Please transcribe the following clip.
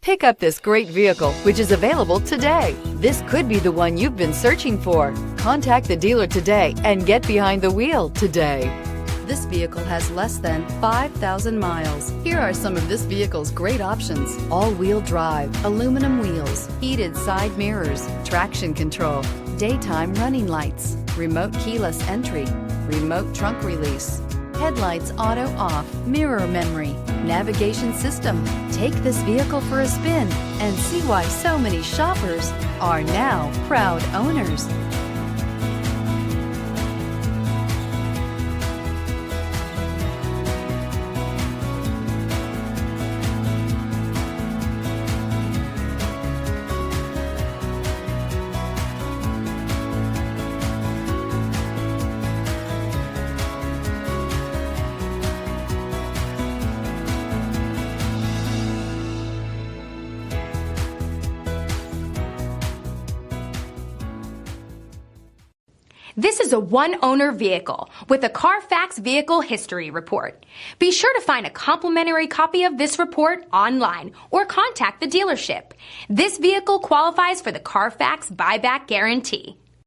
Pick up this great vehicle, which is available today. This could be the one you've been searching for. Contact the dealer today and get behind the wheel today. This vehicle has less than 5,000 miles. Here are some of this vehicle's great options: all-wheel drive, aluminum wheels, heated side mirrors, traction control, daytime running lights, remote keyless entry, remote trunk release, headlights auto off, mirror memory, navigation system. Take this vehicle for a spin and see why so many shoppers are now proud owners. This is a one-owner vehicle with a CarFax Vehicle History Report. Be sure to find a complimentary copy of this report online or contact the dealership. This vehicle qualifies for the CarFax Buyback Guarantee.